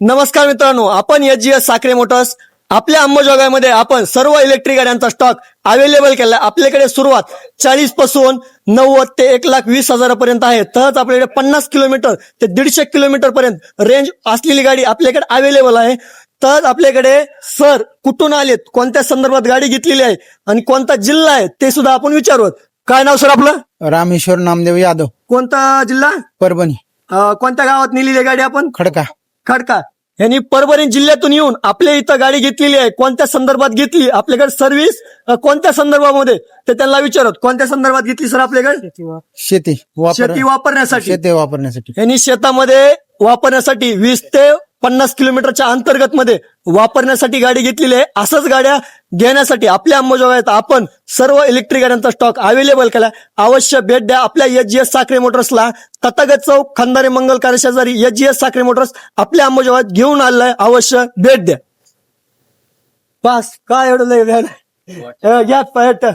नमस्कार मित्रांनो, आपण एचजीएस साखरे मोटर्स आपल्या अंबाजोगाईमध्ये आपण सर्व इलेक्ट्रिक गाड्यांचा स्टॉक अवेलेबल केला. आपल्याकडे सुरुवात 40 पासून 90 ते 1,20,000 पर्यंत आहे. तसंच आपल्याकडे 50 किलोमीटर ते 150 किलोमीटर पर्यंत रेंज असलेली गाडी आपल्याकडे अवेलेबल आहे. तर आपल्याकडे सर कुठून आलेत, कोणत्या संदर्भात गाडी घेतलेली आहे आणि कोणता जिल्हा आहे ते सुद्धा आपण विचारूत. काय नाव सर आपलं? रामेश्वर नामदेव यादव, कोणता जिल्हा? परभणी. कोणत्या गावात नेलेली गाडी आपण? खडका. खडका. यांनी परभणी जिल्ह्यातून येऊन आपल्या इथं गाडी घेतलेली आहे. कोणत्या संदर्भात घेतली, आपल्याकडे सर्व्हिस कोणत्या संदर्भामध्ये ते त्यांना विचारत. कोणत्या संदर्भात घेतली सर आपल्याकडे? शेती वापरण्यासाठी. शेती वापरण्यासाठी. यांनी शेतामध्ये वापरण्यासाठी 20 ते 50 किलोमीटरच्या अंतर्गत मध्ये वापरण्यासाठी गाडी घेतलेली आहे. असंच गाड्या घेण्यासाठी आपल्या अंबाजोगाईत आपण सर्व इलेक्ट्रिक गाड्यांचा स्टॉक अवेलेबल केला. अवश्य भेट द्या आपल्या एचजीएस साखरे मोटर्सला. तथागत चौक, खंदारे मंगल कार्य शेजारी एचजीएस साखरे मोटर्स आपल्या अंबाजोगाईत घेऊन आलेला आहे. अवश्य भेट द्या. बस काय एवढं घ्या.